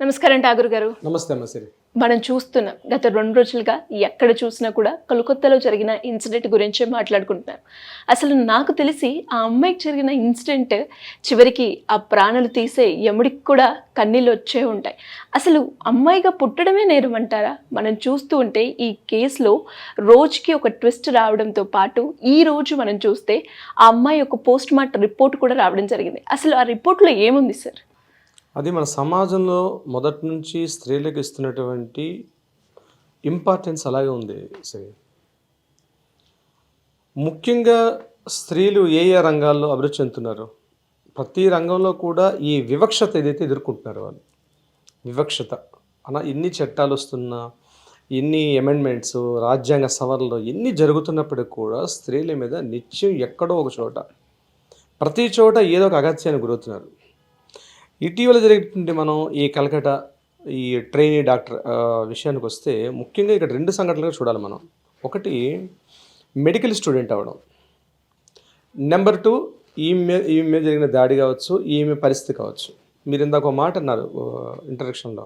నమస్కారం ఠాగూర్ గారు. నమస్తే అమ్మశ్రీ. మనం చూస్తున్నాం గత 2 రోజులుగా ఎక్కడ చూసినా కూడా కలకత్తాలో జరిగిన ఇన్సిడెంట్ గురించే మాట్లాడుకుంటున్నారు. అసలు నాకు తెలిసి ఆ అమ్మాయికి జరిగిన ఇన్సిడెంట్ చివరికి ఆ ప్రాణాలు తీసే యముడికి కూడా కన్నీళ్ళు వచ్చే ఉంటాయి. అసలు అమ్మాయిగా పుట్టడమే నేరం అంటారా? మనం చూస్తూ ఉంటే ఈ కేసులో రోజుకి ఒక ట్విస్ట్ రావడంతో పాటు ఈ రోజు మనం చూస్తే ఆ అమ్మాయి ఒక పోస్ట్ మార్టం రిపోర్ట్ కూడా రావడం జరిగింది. అసలు ఆ రిపోర్ట్లో ఏముంది సార్? అది మన సమాజంలో మొదటి నుంచి స్త్రీలకు ఇస్తున్నటువంటి ఇంపార్టెన్స్ అలాగే ఉంది సరే. ముఖ్యంగా స్త్రీలు ఏ ఏ రంగాల్లో అభివృద్ధి చెందుతున్నారు, ప్రతి రంగంలో కూడా ఈ వివక్షత ఏదైతే ఎదుర్కొంటున్నారు వాళ్ళు, వివక్షత అలా ఎన్ని చట్టాలు వస్తున్నా, ఎన్ని అమెండ్మెంట్స్, రాజ్యాంగ సవరణలు ఎన్ని జరుగుతున్నప్పటికీ కూడా స్త్రీల మీద నిత్యం ఎక్కడో ఒక చోట, ప్రతి చోట ఏదో ఒక అగత్యానికి గురవుతున్నారు. ఇటీవల జరిగినటువంటి మనం ఈ కలకటా ఈ ట్రైనీ డాక్టర్ విషయానికి వస్తే ముఖ్యంగా ఇక్కడ 2 సంఘటనలుగా చూడాలి మనం. ఒకటి మెడికల్ స్టూడెంట్ అవ్వడం, నెంబర్ 2 ఈమె మీద జరిగిన దాడి కావచ్చు, ఈమె పరిస్థితి కావచ్చు. మీరు ఇందాక ఒక మాట అన్నారు ఇంటరాక్షన్లో,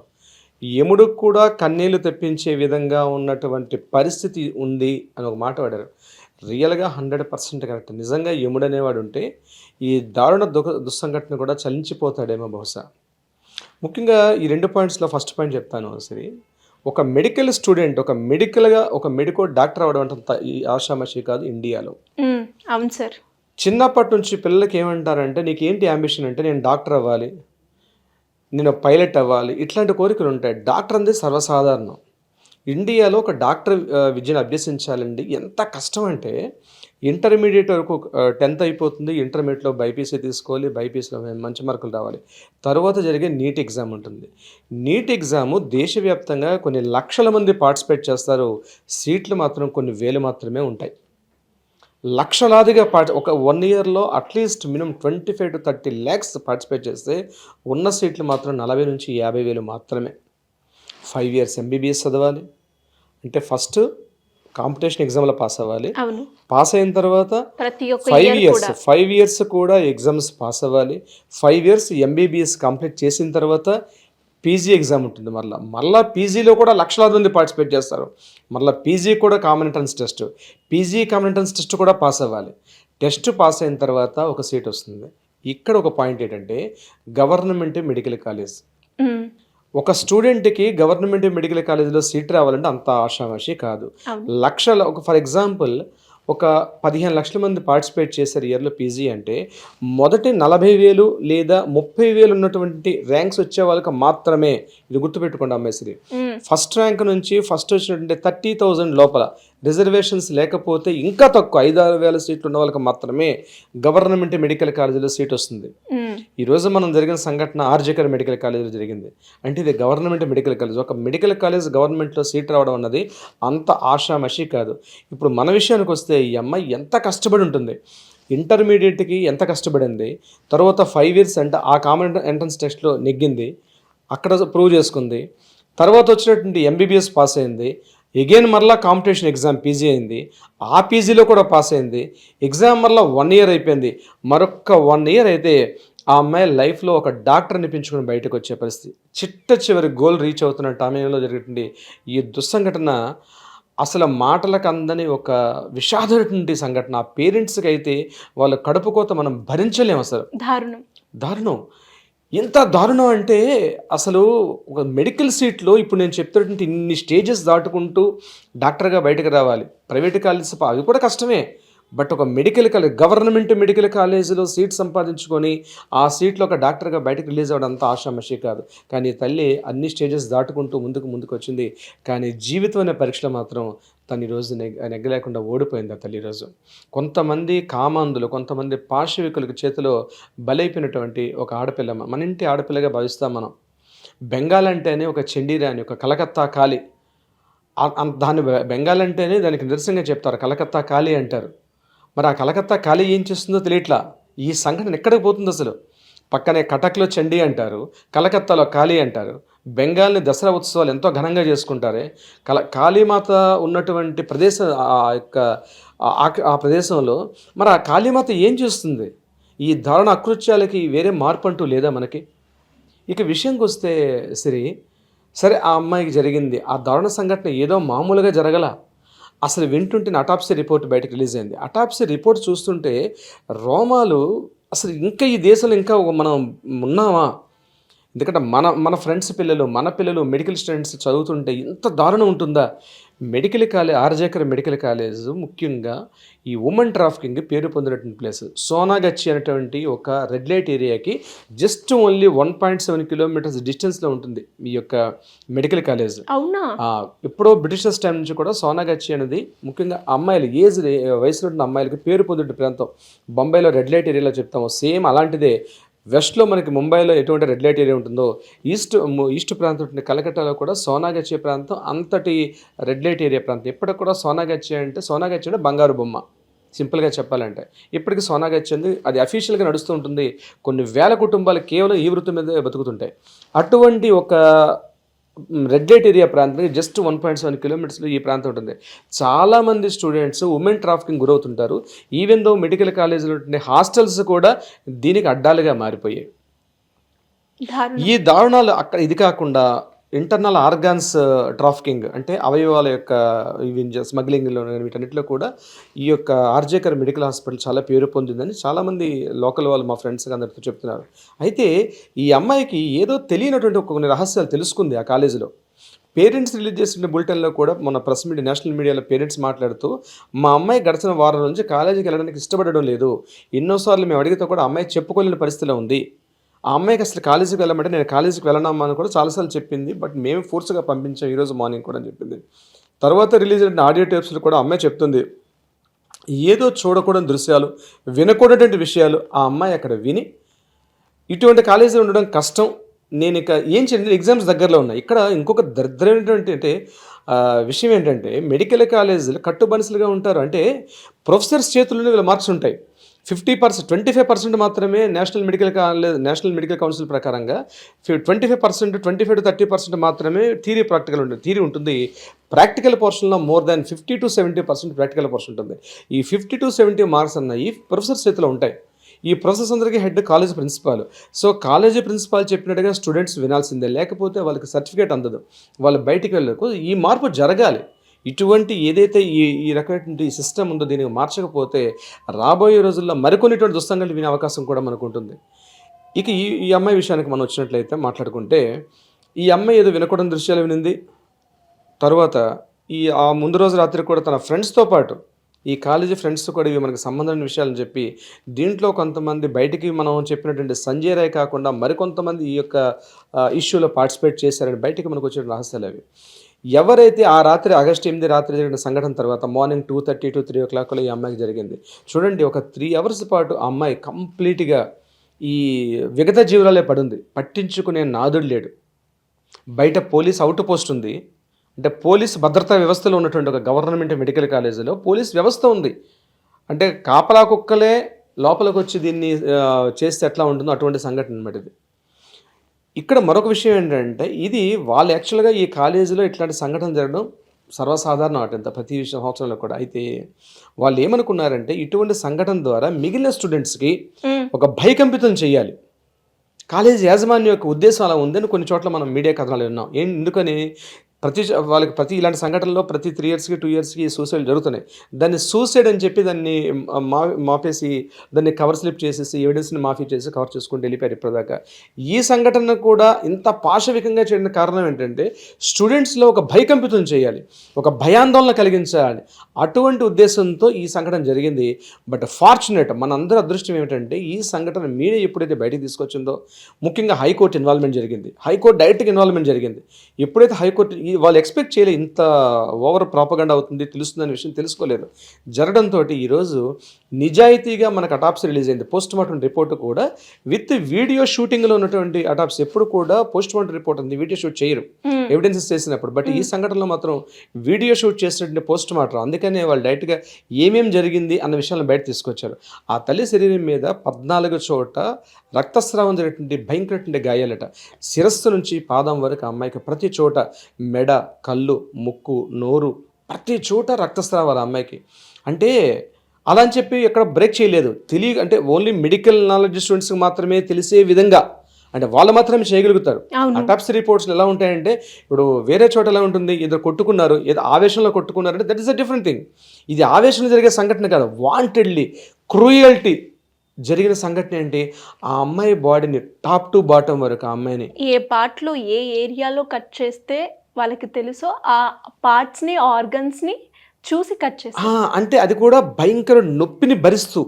యముడికి కూడా కన్నీళ్లు తెప్పించే విధంగా ఉన్నటువంటి పరిస్థితి ఉంది అని ఒక మాట వాడారు. రియల్గా 100% కరెక్ట్. నిజంగా యముడు అనేవాడు ఉంటే ఈ దారుణ దుస్సంఘటన కూడా చలించిపోతాడేమో బహుశా. ముఖ్యంగా ఈ 2 పాయింట్స్లో ఫస్ట్ పాయింట్ చెప్తాను సరే. ఒక మెడికల్ స్టూడెంట్ ఒక మెడికల్ డాక్టర్ అవ్వడం అంటే ఈ ఆషామాషి కాదు ఇండియాలో. అవును సార్. చిన్నప్పటి నుంచి పిల్లలకి ఏమంటారంటే, నీకేంటి అంబిషన్ అంటే, నేను డాక్టర్ అవ్వాలి, నేను పైలట్ అవ్వాలి, ఇట్లాంటి కోరికలు ఉంటాయి. డాక్టర్ అనేది సర్వసాధారణం. ఇండియాలో ఒక డాక్టర్ విద్యను అభ్యసించాలండి ఎంత కష్టం అంటే, ఇంటర్మీడియట్ వరకు 10th అయిపోతుంది, ఇంటర్మీడియట్లో బైపీసీ తీసుకోవాలి, బైపీసీలో మంచి మార్కులు రావాలి. తర్వాత జరిగే నీట్ ఎగ్జామ్ ఉంటుంది. నీట్ ఎగ్జాము దేశవ్యాప్తంగా కొన్ని లక్షల మంది పార్టిసిపేట్ చేస్తారు, సీట్లు మాత్రం కొన్ని వేలు మాత్రమే ఉంటాయి. లక్షలాదిగా ఒక 1 ఇయర్లో at least minimum 25 to 30 lakhs participate చేస్తే ఉన్న సీట్లు మాత్రం 40 నుంచి 50,000 మాత్రమే. 5 years ఎంబీబీఎస్ చదవాలి అంటే ఫస్ట్ కాంపిటీషన్ ఎగ్జామ్లో పాస్ అవ్వాలి. పాస్ అయిన తర్వాత 5 years కూడా ఎగ్జామ్స్ పాస్ అవ్వాలి. 5 years ఎంబీబీఎస్ కంప్లీట్ చేసిన తర్వాత పీజీ ఎగ్జామ్ ఉంటుంది. మళ్ళీ పీజీలో కూడా లక్షలాది మంది పార్టిసిపేట్ చేస్తారు. మళ్ళీ పీజీ కూడా common entrance test, PG common entrance test కూడా పాస్ అవ్వాలి. టెస్ట్ పాస్ అయిన తర్వాత ఒక సీట్ వస్తుంది. ఇక్కడ ఒక పాయింట్ ఏంటంటే, గవర్నమెంట్ మెడికల్ కాలేజ్, ఒక స్టూడెంట్కి గవర్నమెంట్ మెడికల్ కాలేజీలో సీట్ రావాలంటే అంత ఆషామాషి కాదు. ఫర్ ఎగ్జాంపుల్ ఒక 15 లక్షల మంది పార్టిసిపేట్ చేశారు ఇయర్లో పీజీ అంటే, మొదటి 40,000 లేదా 30,000 ఉన్నటువంటి ర్యాంక్స్ వచ్చే వాళ్ళకి మాత్రమే, ఇది గుర్తుపెట్టుకోండి అమ్మేశ్రీ, ఫస్ట్ ర్యాంక్ నుంచి ఫస్ట్ వచ్చినటువంటి 30,000 లోపల రిజర్వేషన్స్ లేకపోతే ఇంకా తక్కువ 5,000-6,000 సీట్లు ఉన్న వాళ్ళకి మాత్రమే గవర్నమెంట్ మెడికల్ కాలేజీలో సీట్ వస్తుంది. ఈరోజు మనం జరిగిన సంఘటన ఆర్జికర్ మెడికల్ కాలేజీలో జరిగింది. అంటే ఇది గవర్నమెంట్ మెడికల్ కాలేజ్. ఒక మెడికల్ కాలేజ్ గవర్నమెంట్లో సీట్ రావడం అన్నది అంత ఆషామషి కాదు. ఇప్పుడు మన విషయానికి వస్తే ఈ అమ్మాయి ఎంత కష్టపడి ఉంటుంది, ఇంటర్మీడియట్కి ఎంత కష్టపడింది, తర్వాత 5 years అంటే ఆ కామన్ ఎంట్రన్స్ టెస్ట్లో నెగ్గింది, అక్కడ ప్రూవ్ చేసుకుంది, తర్వాత వచ్చినటువంటి ఎంబీబీఎస్ పాస్ అయింది, ఎగైన్ మరలా కాంపిటీషన్ ఎగ్జామ్ పీజీ అయింది, ఆ పీజీలో కూడా పాస్ అయింది, ఎగ్జామ్ మరలా 1 year అయిపోయింది, మరొక 1 year అయితే ఆ అమ్మాయి లైఫ్లో ఒక డాక్టర్ అనిపించుకుని బయటకు వచ్చే పరిస్థితి, చివరి గోల్ రీచ్ అవుతున్న టైంలో జరిగినటువంటి ఈ దుస్సంఘటన అసలు మాటలకు అందని ఒక విషాదమైనటువంటి సంఘటన. ఆ పేరెంట్స్కి అయితే వాళ్ళ కడుపు కోత మనం భరించలేము. అసలు దారుణం. ఎంత దారుణం అంటే, అసలు ఒక మెడికల్ సీట్లో ఇప్పుడు నేను చెప్తున్నటువంటి ఇన్ని స్టేజెస్ దాటుకుంటూ డాక్టర్గా బయటకు రావాలి. ప్రైవేట్ కాలేజెస్ అవి కూడా కష్టమే, బట్ ఒక మెడికల్ కాలేజ్, గవర్నమెంట్ మెడికల్ కాలేజీలో సీట్ సంపాదించుకొని ఆ సీట్లో ఒక డాక్టర్గా బయటకు రిలీజ్ అవ్వడం అంత ఆషామషి కాదు. కానీ తల్లి అన్ని స్టేజెస్ దాటుకుంటూ ముందుకు వచ్చింది. కానీ జీవితం అనే పరీక్షలో మాత్రం తను ఈరోజు నెగ్గలేకుండా ఓడిపోయింది ఆ తల్లి. ఈరోజు కొంతమంది కామాంధులు, కొంతమంది పాశవికులకు చేతిలో బలైపోయినటువంటి ఒక ఆడపిల్ల, మన ఇంటి ఆడపిల్లగా భావిస్తాం మనం. బెంగాల్ అంటేనే ఒక చండీరాణి, ఒక కలకత్తా కాళీ. దాన్ని బెంగాల్ అంటేనే దానికి నిరసనగా చెప్తారు, కలకత్తా కాళీ అంటారు. మరి ఆ కలకత్తా కాళీ ఏం చేస్తుందో తెలియట్లా. ఈ సంఘటన ఎక్కడికి పోతుంది అసలు? పక్కనే కటక్లో చండీ అంటారు, కలకత్తాలో కాళీ అంటారు. బెంగాల్ని దసరా ఉత్సవాలు ఎంతో ఘనంగా చేసుకుంటారే. కాళీమాత ఉన్నటువంటి ప్రదేశం, ఆ ప్రదేశంలో మరి ఆ కాళీమాత ఏం చేస్తుంది? ఈ దారుణ అకృత్యాలకి వేరే మార్పు అంటూ లేదా మనకి? ఇక విషయంకి వస్తే సరే ఆ అమ్మాయికి జరిగింది ఆ దారుణ సంఘటన ఏదో మామూలుగా జరగల. అసలు వింటుంటే అటాప్సీ రిపోర్ట్ బయటకు రిలీజ్ అయింది. అటాప్సీ రిపోర్ట్ చూస్తుంటే రోమాలు అసలు ఇంకా ఈ దేశంలో ఇంకా మనం ఉన్నామా? ఎందుకంటే మన మన ఫ్రెండ్స్ పిల్లలు మన పిల్లలు మెడికల్ స్టూడెంట్స్ చదువుతుంటే ఇంత దారుణం ఉంటుందా? Medical college RG Kar medical college ముఖ్యంగా ఈ ఉమెన్ ట్రాఫికింగ్ పేరు పొందినటువంటి ప్లేస్. సోనాగచ్చి అనేటువంటి ఒక రెడ్ లైట్ ఏరియాకి జస్ట్ ఓన్లీ 1.7 కిలోమీటర్స్ డిస్టెన్స్లో ఉంటుంది ఈ యొక్క మెడికల్ కాలేజ్. అవునా? ఎప్పుడో బ్రిటిషర్స్ టైం నుంచి కూడా సోనాగచ్చి అనేది ముఖ్యంగా అమ్మాయిలు వయసులో ఉన్న అమ్మాయిలకి పేరు పొందిన ప్రాంతం. బొంబాయిలో రెడ్ లైట్ ఏరియాలో చెప్తాము సేమ్ అలాంటిదే. వెస్ట్లో మనకి ముంబైలో ఎటువంటి రెడ్ లైట్ ఏరియా ఉంటుందో ఈస్ట్ ప్రాంతం ఉంటుంది. కలకట్టాలో కూడా సోనాగచ్చి ప్రాంతం అంతటి రెడ్ లైట్ ఏరియా ప్రాంతం. ఇప్పటికి కూడా సోనాగచ్చి అంటే బంగారు బొమ్మ సింపుల్గా చెప్పాలంటే. ఇప్పటికీ సోనాగచ్చి అనేది అది అఫీషియల్గా నడుస్తూ ఉంటుంది. కొన్ని వేల కుటుంబాలు కేవలం ఈ వృత్తి మీద బతుకుతుంటాయి. అటువంటి ఒక రెడ్ లైట్ ఏరియా ప్రాంతానికి జస్ట్ 1.7 కిలోమీటర్స్లో ఈ ప్రాంతం ఉంటుంది. చాలామంది స్టూడెంట్స్ ఉమెన్ ట్రాఫికింగ్ గురవుతుంటారు. ఈవెన్ దో మెడికల్ కాలేజీలో ఉండే హాస్టల్స్ కూడా దీనికి అడ్డాలుగా మారిపోయాయి. ఈ దారుణాలు అక్కడ ఇది కాకుండా ఇంటర్నల్ ఆర్గాన్స్ ట్రాఫికింగ్ అంటే అవయవాల యొక్క స్మగ్లింగ్లో వీటన్నిటిలో కూడా ఈ యొక్క ఆర్జేకర్ మెడికల్ హాస్పిటల్ చాలా పేరు పొందిందని చాలామంది లోకల్ వాళ్ళు మా ఫ్రెండ్స్ అందరితో చెప్తున్నారు. అయితే ఈ అమ్మాయికి ఏదో తెలియనటువంటి కొన్ని రహస్యాలు తెలుసుకుంది ఆ కాలేజీలో. పేరెంట్స్ రిలీజ్ చేసిన బులెటిన్లో కూడా మన ప్రెస్ మీడియా నేషనల్ మీడియాలో పేరెంట్స్ మాట్లాడుతూ మా అమ్మాయి గడిచిన వారం నుంచి కాలేజీకి వెళ్ళడానికి ఇష్టపడడం లేదు. ఎన్నోసార్లు మేము అడిగితే కూడా అమ్మాయి చెప్పుకోలేని పరిస్థితిలో ఉంది. ఆ అమ్మాయికి అసలు కాలేజీకి వెళ్ళమంటే నేను కాలేజీకి వెళ్ళనమ్మా అని కూడా చాలాసార్లు చెప్పింది. బట్ మేము ఫోర్స్గా పంపించాం ఈరోజు మార్నింగ్ కూడా అని చెప్పింది. తర్వాత రిలీజ్ అయిన ఆడియో టేప్స్లో కూడా అమ్మాయి చెప్తుంది ఏదో చూడకూడని దృశ్యాలు వినకూడనటువంటి విషయాలు ఆ అమ్మాయి అక్కడ విని ఇటువంటి కాలేజీలో ఉండడం కష్టం. నేను ఇక ఏం చేయండి ఎగ్జామ్స్ దగ్గరలో ఉన్నాయి. ఇక్కడ ఇంకొక దరిద్రమైనటువంటి విషయం ఏంటంటే మెడికల్ కాలేజీలు కట్టుబనిసలుగా ఉంటారు. అంటే ప్రొఫెసర్స్ చేతుల్లోనే వీళ్ళ మార్క్స్ ఉంటాయి. 50%, 25% మాత్రమే నేషనల్ మెడికల్ కౌన్సిల్ ప్రకారంగా 25%, 25 to 30% మాత్రమే థియరీ ఉంటుంది. ప్రాక్టికల్ పోర్షన్లో more than 50 to 70% practical portion ఉంటుంది. ఈ 50 to 70 మార్క్స్ అన్నవి ప్రొఫెసర్స్ చేతిలో ఉంటాయి. ఈ ప్రొసెస్ అందరికీ head college principal. So college principal చెప్పినట్టుగా స్టూడెంట్స్ వినాల్సిందే, లేకపోతే వాళ్ళకి సర్టిఫికేట్ అందదు, వాళ్ళు బయటికి వెళ్ళకు. ఈ మార్పు జరగాలి. ఇటువంటి ఏదైతే ఈ రకమైనటువంటి సిస్టమ్ ఉందో దీనికి మార్చకపోతే రాబోయే రోజుల్లో మరికొన్నిటువంటి దుస్సంఘటనలు వినే అవకాశం కూడా మనకు ఉంటుంది. ఇక ఈ అమ్మాయి విషయానికి మనం వచ్చినట్లయితే మాట్లాడుకుంటే ఈ అమ్మాయి ఏదో వినకూడని దృశ్యాలు వినింది. తర్వాత ఆ ముందు రోజు రాత్రి కూడా తన ఫ్రెండ్స్తో పాటు ఈ కాలేజీ ఫ్రెండ్స్ కూడా ఇవి మనకు సంబంధమైన విషయాలని చెప్పి దీంట్లో కొంతమంది బయటికి మనం చెప్పినటువంటి సంజయ్ రాయ్ కాకుండా మరికొంతమంది ఈ యొక్క ఇష్యూలో పార్టిసిపేట్ చేశారని బయటికి మనకు వచ్చిన రహస్యాలు అవి. ఎవరైతే ఆ రాత్రి ఆగస్టు 8 రాత్రి జరిగిన సంఘటన తర్వాత మార్నింగ్ 2:30 to 3 o'clock ఈ అమ్మాయికి జరిగింది. చూడండి, ఒక 3 hours పాటు ఆ అమ్మాయి కంప్లీట్గా ఈ విగత జీవురాలే పడింది. పట్టించుకునే నాదుడు లేడు. బయట పోలీస్ అవుట్ పోస్ట్ ఉంది. అంటే పోలీస్ భద్రతా వ్యవస్థలో ఉన్నటువంటి ఒక గవర్నమెంట్ మెడికల్ కాలేజీలో పోలీస్ వ్యవస్థ ఉంది. అంటే కాపలా కుక్కలే లోపలికి వచ్చి దీన్ని చేస్తే ఎట్లా ఉంటుందో అటువంటి సంఘటన అన్నమాట ఇది. ఇక్కడ మరొక విషయం ఏంటంటే ఇది వాళ్ళు యాక్చువల్గా ఈ కాలేజీలో ఇట్లాంటి సంఘటన జరగడం సర్వసాధారణం అటంత ప్రతి సంవత్సరంలో కూడా. అయితే వాళ్ళు ఏమనుకున్నారంటే ఇటువంటి సంఘటన ద్వారా మిగిలిన స్టూడెంట్స్కి ఒక భయకంపితం చేయాలి. కాలేజీ యాజమాన్యం యొక్క ఉద్దేశం అలా ఉందని కొన్ని చోట్ల మనం మీడియా కథనాలు విన్నాం. ఎందుకని ప్రతి ఇలాంటి సంఘటనలో ప్రతి 3 yearsకి 2 yearsకి సూసైడ్ జరుగుతున్నాయి. దాన్ని సూసైడ్ అని చెప్పి దాన్ని మాపేసి దాన్ని కవర్ స్లిప్ చేసేసి ఎవిడెన్స్ని మాఫీ చేసి కవర్ చేసుకుంటూ వెళ్ళిపోయారు ఇప్పటిదాకా. ఈ సంఘటన కూడా ఇంత పాశవికంగా చేయడం కారణం ఏంటంటే స్టూడెంట్స్లో ఒక భయకంపితం చేయాలి, ఒక భయాందోళన కలిగించాలి. అటువంటి ఉద్దేశంతో ఈ సంఘటన జరిగింది. బట్ ఫార్చునేట్ మనందరి అదృష్టం ఏమిటంటే ఈ సంఘటన మీడియా ఎప్పుడైతే బయటకు తీసుకొచ్చిందో ముఖ్యంగా హైకోర్టు ఇన్వాల్వ్మెంట్ జరిగింది. హైకోర్టు డైరెక్ట్గా ఇన్వాల్వ్మెంట్ జరిగింది. ఎప్పుడైతే హైకోర్టు వాళ్ళు ఎక్స్పెక్ట్ చేయలేదు ఇంత ఓవర్ ప్రాపగండా అవుతుంది తెలుస్తుందనే విషయం తెలుసుకోలేదు. జరగడంతో ఈరోజు నిజాయితీగా మనకు అటాప్సీ రిలీజ్ అయింది. పోస్ట్ మార్టం రిపోర్ట్ కూడా విత్ వీడియో షూటింగ్లో ఉన్నటువంటి అటాప్సీ. ఎప్పుడు కూడా పోస్ట్ మార్టం రిపోర్ట్ ఉంది వీడియో షూట్ చేయరు ఎవిడెన్సెస్ చేసినప్పుడు. బట్ ఈ సంఘటనలో మాత్రం వీడియో షూట్ చేసినటువంటి పోస్ట్ మార్టం. అందుకనే వాళ్ళు డైరెక్ట్గా ఏమేం జరిగింది అన్న విషయాలను బయట తీసుకొచ్చారు. ఆ తల్లి శరీరం మీద 14 చోట రక్తస్రావం జరిగినటువంటి భయంకరటువంటి గాయాలట. శిరస్సు నుంచి పాదం వరకు అమ్మాయికి ప్రతి చోట మెడ, కళ్ళు, ముక్కు, నోరు ప్రతి చోట రక్తస్రావాలు అమ్మాయికి. అంటే అలా అని చెప్పి ఎక్కడ బ్రేక్ చేయలేదు. అంటే ఓన్లీ మెడికల్ నాలెడ్జ్ స్టూడెంట్స్కి మాత్రమే తెలిసే విధంగా అంటే వాళ్ళు మాత్రమే చేయగలుగుతారు. అవును. అటాప్సీ రిపోర్ట్స్ ఎలా ఉంటాయంటే ఇప్పుడు వేరే చోట ఎలా ఉంటుంది, ఏదో కొట్టుకున్నారు, ఏదో ఆవేశంలో కొట్టుకున్నారు అంటే that is a different thing. ఇది ఆవేశంలో జరిగే సంఘటన కాదు, వాంటెడ్లీ క్రూయల్టీ జరిగిన సంఘటన ఏంటి, ఆ అమ్మాయి బాడీని టాప్ టు బాటమ్ వరకు ఆ అమ్మాయిని ఏ పార్ట్లో ఏ ఏరియాలో కట్ చేస్తే వాళ్ళకి తెలుసో ఆ పార్ట్స్ని ఆర్గన్స్ని చూసి కట్ చేస్తారు. అంటే అది కూడా భయంకర నొప్పిని భరిస్తూ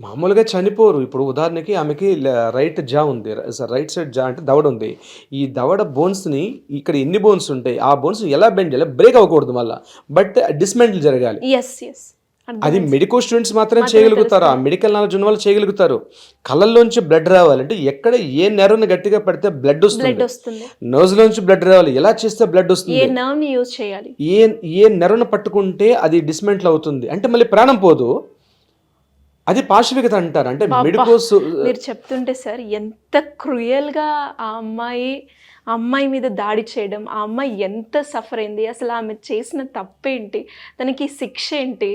మామూలుగా చనిపోరు. ఇప్పుడు ఉదాహరణకి ఆమెకి రైట్ జా ఉంది, రైట్ సైడ్ జా అంటే దవడ ఉంది. ఈ దవడ బోన్స్ని ఇక్కడ ఎన్ని బోన్స్ ఉంటాయి, ఆ బోన్స్ ఎలా బెండ్ చేయాలి, బ్రేక్ అవ్వకూడదు మళ్ళీ, బట్ డిస్మెంటిల్ జరగాలి. ఎస్ ఎస్ అది మెడికల్ స్టూడెంట్స్ మాత్రం చేయగలుగుతారు, ఆ మెడికల్ నాలెడ్జ్ ఉన్న వాళ్ళు చేయగలుగుతారు. కళ్ళల్లోంచి బ్లడ్ రావాలంటే ఎక్కడ ఏ నెర్వ్ని గట్టిగా పడితే బ్లడ్ వస్తుంది, నోజ్లోంచి బ్లడ్ రావాలి, ఎలా చేస్తే బ్లడ్ వస్తుంది, ఏ నర్వ్ని యూజ్ చేయాలి, ఏ నెర్వ్ని పట్టుకుంటే అది డిస్మెంటల్ అవుతుంది అంటే మళ్ళీ ప్రాణం పోదు. అది పాశవికత అంటారు. అంటే మెడికోస్ మీరు చెప్తుంటే సార్ ఎంత క్రూయల్గా ఆ అమ్మాయి మీద దాడి చేయడం, ఆ అమ్మాయి ఎంత సఫర్ అయింది, అసలు ఆమె చేసిన తప్పేంటి, తనకి శిక్ష ఏంటి,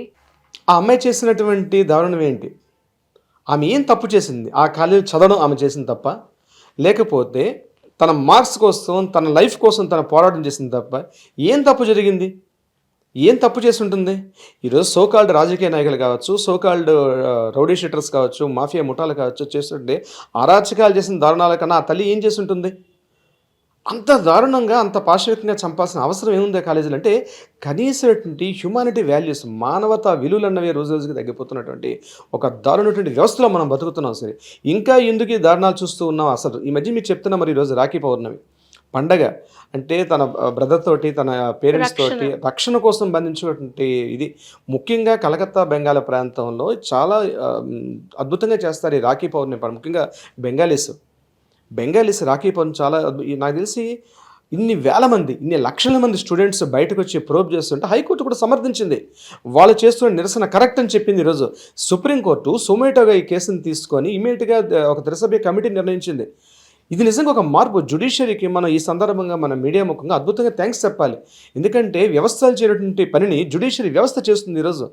ఆ అమ్మాయి చేసినటువంటి దారుణం ఏంటి, ఆమె ఏం తప్పు చేసింది, ఆ కాలేజీ చదవడం ఆమె చేసిన తప్ప, లేకపోతే తన మార్క్స్ కోసం తన లైఫ్ కోసం తన పోరాటం చేసింది తప్ప ఏం తప్పు జరిగింది, ఏం తప్పు చేసి ఉంటుంది? ఈరోజు సోకాల్డ్ రాజకీయ నాయకులు కావచ్చు, సోకాల్డ్ రౌడీ షీటర్స్ కావచ్చు, మాఫియా ముఠాలు కావచ్చు, చేస్తుంటే అరాచకాలు చేసిన దారుణాల కన్నా ఆ తల్లి ఏం చేసి ఉంటుంది? అంత దారుణంగా అంత పాశవికంగా చంపాల్సిన అవసరం ఏముంది కాలేజీలు? అంటే కనీసటువంటి హ్యుమానిటీ వాల్యూస్, మానవతా విలువలు అన్నవి రోజు రోజుకి తగ్గిపోతున్నటువంటి ఒక దారుణటువంటి వ్యవస్థలో మనం బతుకుతున్నాం. సరే, ఇంకా ఎందుకు ఈ దారుణాలు చూస్తూ ఉన్నాం? అసలు ఈ మధ్య మీరు చెప్తున్నా, మరి ఈరోజు రాఖీ పౌర్ణమి పండగ అంటే తన బ్రదర్ తోటి తన పేరెంట్స్ తోటి రక్షణ కోసం బంధించినటువంటి ఇది ముఖ్యంగా కలకత్తా బెంగాల్ ప్రాంతంలో చాలా అద్భుతంగా చేస్తారు ఈ రాఖీ పౌర్ణమి. ముఖ్యంగా బెంగాలీస్ రాఖీ పౌర్ణమి చాలా నాకు తెలిసి ఇన్ని వేల మంది, ఇన్ని లక్షల మంది స్టూడెంట్స్ బయటకు వచ్చి ప్రోబ్ చేస్తుంటే హైకోర్టు కూడా సమర్థించింది, వాళ్ళు చేస్తున్న నిరసన కరెక్ట్ అని చెప్పింది. ఈరోజు సుప్రీంకోర్టు సొమేటోగా ఈ కేసును తీసుకొని ఇమీడియట్గా ఒక త్రిసభ్య కమిటీ నిర్ణయించింది. ఇది నిజంగా ఒక మార్పు. జ్యుడిషియరీకి మనం ఈ సందర్భంగా మన మీడియా ముఖంగా అద్భుతంగా థ్యాంక్స్ చెప్పాలి. ఎందుకంటే వ్యవస్థలు చేయనటువంటి పనిని జ్యుడిషియరీ వ్యవస్థ చేస్తుంది ఈరోజు.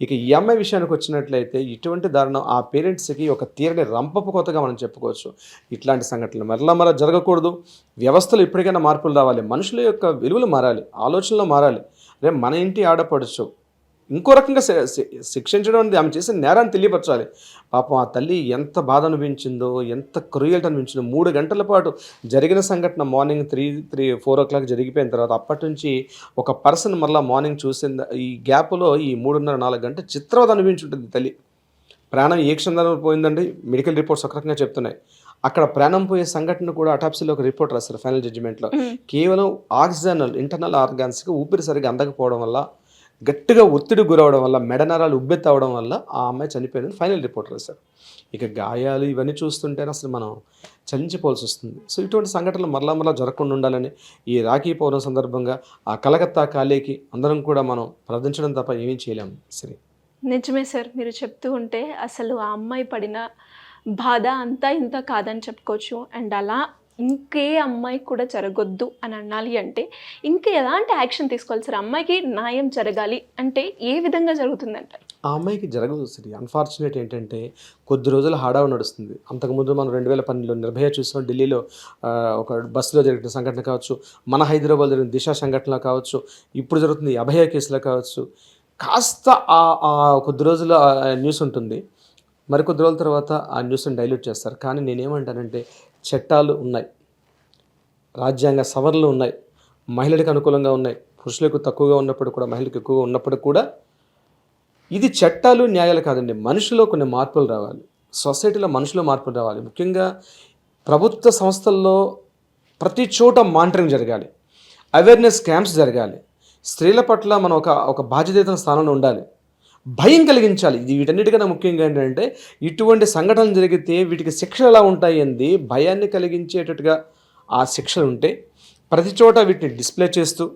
ఇక ఈ అమ్మాయి విషయానికి వచ్చినట్లయితే ఇటువంటి దారుణం ఆ పేరెంట్స్కి ఒక తీరని రంపపు కొత్తగా మనం చెప్పుకోవచ్చు. ఇట్లాంటి సంఘటనలు మరలా జరగకూడదు. వ్యవస్థలు ఇప్పటికైనా మార్పులు రావాలి, మనుషుల యొక్క విలువలు మారాలి, ఆలోచనలు మారాలి. రేపు మన ఇంటి ఆడపడుచు ఇంకో రకంగా శిక్షించడం అనేది ఆమె చేసిన నేరాన్ని తెలియపరచాలి. పాపం ఆ తల్లి ఎంత బాధ అనిపించిందో, ఎంత క్రూయల్టీ అనిపించిందో. 3 గంటల పాటు జరిగిన సంఘటన మార్నింగ్ 3-4 o'clock జరిగిపోయిన తర్వాత అప్పటి నుంచి ఒక పర్సన్ మరలా మార్నింగ్ చూసిన ఈ గ్యాప్లో ఈ 3.5-4 గంటల చిత్రవద అనిపించుంటుంది తల్లి. ప్రాణం ఏ క్షణంలో పోయిందండి, మెడికల్ రిపోర్ట్స్ ఒక రకంగా చెప్తున్నాయి. అక్కడ ప్రాణం పోయే సంఘటన కూడా అటాప్సీలో ఒక రిపోర్ట్ రాస్తారు ఫైనల్ జడ్జిమెంట్లో. కేవలం ఆక్సిజన్ ఇంటర్నల్ ఆర్గాన్స్కి ఊపిరి సరిగా అందకపోవడం వల్ల, గట్టిగా ఒత్తిడి గురవడం వల్ల, మెడనరాలు ఉబ్బెత్తవడం వల్ల ఆ అమ్మాయి చనిపోయిందని ఫైనల్ రిపోర్ట్ రాశారు. ఇక గాయాలు ఇవన్నీ చూస్తుంటేనే అసలు మనం చలించిపోవాల్సి వస్తుంది. సో ఇటువంటి సంఘటనలు మరలా జరగకుండా ఉండాలని ఈ రాఖీ పౌర్ణమి సందర్భంగా ఆ కలకత్తా కాలేకి అందరం కూడా మనం ప్రార్థించడం తప్ప ఏమీ చేయలేము. సరే, నిజమే సార్, మీరు చెప్తూ ఉంటే అసలు ఆ అమ్మాయి పడిన బాధ అంతా ఇంత కాదని చెప్పుకోవచ్చు. అండ్ అలా ఇంకే అమ్మాయికి కూడా జరగొద్దు అని అనాలి అంటే ఇంకా ఎలాంటి యాక్షన్ తీసుకోవాలి సార్? అమ్మాయికి న్యాయం జరగాలి అంటే ఏ విధంగా జరుగుతుందంట? ఆ అమ్మాయికి జరగదు సరే. అన్ఫార్చునేట్ ఏంటంటే కొద్ది రోజులు హడావుడి నడుస్తుంది. అంతకుముందు మనం 2012లో నిర్భయ చూసాం, ఢిల్లీలో ఒక బస్సులో జరిగిన సంఘటన కావచ్చు, మన హైదరాబాద్ జరిగిన దిశ సంఘటన కావచ్చు, ఇప్పుడు జరుగుతుంది అభయ కేసులో కావచ్చు. కాస్త కొద్ది రోజుల న్యూస్ ఉంటుంది, మరికొద్ది రోజుల తర్వాత ఆ న్యూస్ని డైల్యూట్ చేస్తారు. కానీ నేనేమంటానంటే చట్టాలు ఉన్నాయి, రాజ్యాంగ సవరణలు ఉన్నాయి, మహిళలకు అనుకూలంగా ఉన్నాయి, పురుషులకు తక్కువగా ఉన్నప్పుడు కూడా మహిళలకు ఎక్కువగా ఉన్నప్పుడు కూడా ఇది చట్టాలు న్యాయాలు కాదండి, మనుషులో కొన్ని మార్పులు రావాలి, సొసైటీలో మనుషులో మార్పులు రావాలి. ముఖ్యంగా ప్రభుత్వ సంస్థల్లో ప్రతి చోట మానిటరింగ్ జరగాలి, అవేర్నెస్ క్యాంప్స్ జరగాలి, స్త్రీల పట్ల మనం ఒక బాధ్యత స్థానంలో ఉండాలి, భయం కలిగించాలి. ఇది వీటన్నిటికన్నా ముఖ్యంగా ఏంటంటే ఇటువంటి సంఘటనలు జరిగితే వీటికి శిక్షలు ఎలా ఉంటాయి అంది భయాన్ని కలిగించేటట్టుగా ఆ శిక్షలు ఉంటే ప్రతి చోట వీటిని డిస్ప్లే చేస్తూ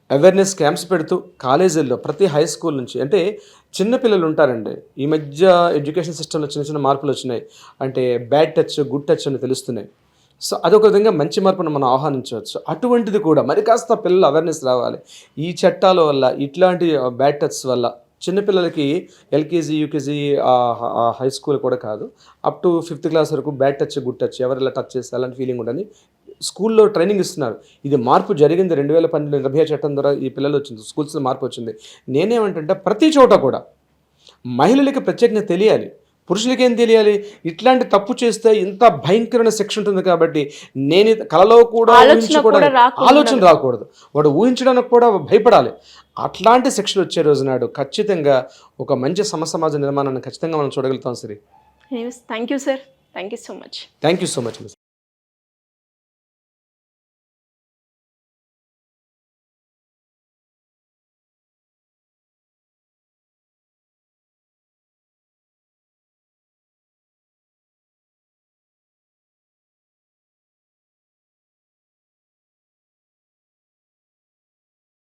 అవేర్నెస్ క్యాంప్స్ పెడుతూ కాలేజీల్లో ప్రతి హై స్కూల్ నుంచి, అంటే చిన్నపిల్లలు ఉంటారండి. ఈ మధ్య ఎడ్యుకేషన్ సిస్టంలో చిన్న చిన్న మార్పులు వచ్చినాయి, అంటే బ్యాడ్ టచ్ గుడ్ టచ్ అని తెలుస్తున్నాయి. సో అదొక విధంగా మంచి మార్పును మనం ఆహ్వానించవచ్చు. అటువంటిది కూడా మరి కాస్త పిల్లలు అవేర్నెస్ రావాలి. ఈ చట్టాల వల్ల, ఇట్లాంటి బ్యాడ్ టచ్ వల్ల చిన్నపిల్లలకి ఎల్కేజీ యూకేజీ హై స్కూల్ కూడా కాదు, అప్ టు 5th క్లాస్ వరకు బ్యాడ్ టచ్ గుడ్ టచ్ ఎవరు ఇలా టచ్ చేస్తే అలాంటి ఫీలింగ్ ఉండని స్కూల్లో ట్రైనింగ్ ఇస్తున్నారు. ఇది మార్పు జరిగింది 2012 నిర్భయ చట్టం ద్వారా ఈ పిల్లలు వచ్చింది, స్కూల్స్లో మార్పు వచ్చింది. నేనేమంటే ప్రతి చోట కూడా మహిళలకి ప్రత్యేకంగా తెలియాలి, పురుషులకి ఏం తెలియాలి, ఇట్లాంటి తప్పు చేస్తే ఇంత భయంకరమైన శిక్ష ఉంటుంది కాబట్టి నేను కలలో కూడా ఆలోచన రాకూడదు, వాడు ఊహించడానికి కూడా భయపడాలి. అట్లాంటి శిక్షలు వచ్చే రోజు నాడు ఖచ్చితంగా ఒక మంచి సమాజ నిర్మాణాన్ని ఖచ్చితంగా మనం చూడగలుగుతాం. సరే, thank you sir, thank you so much. Thank you so much.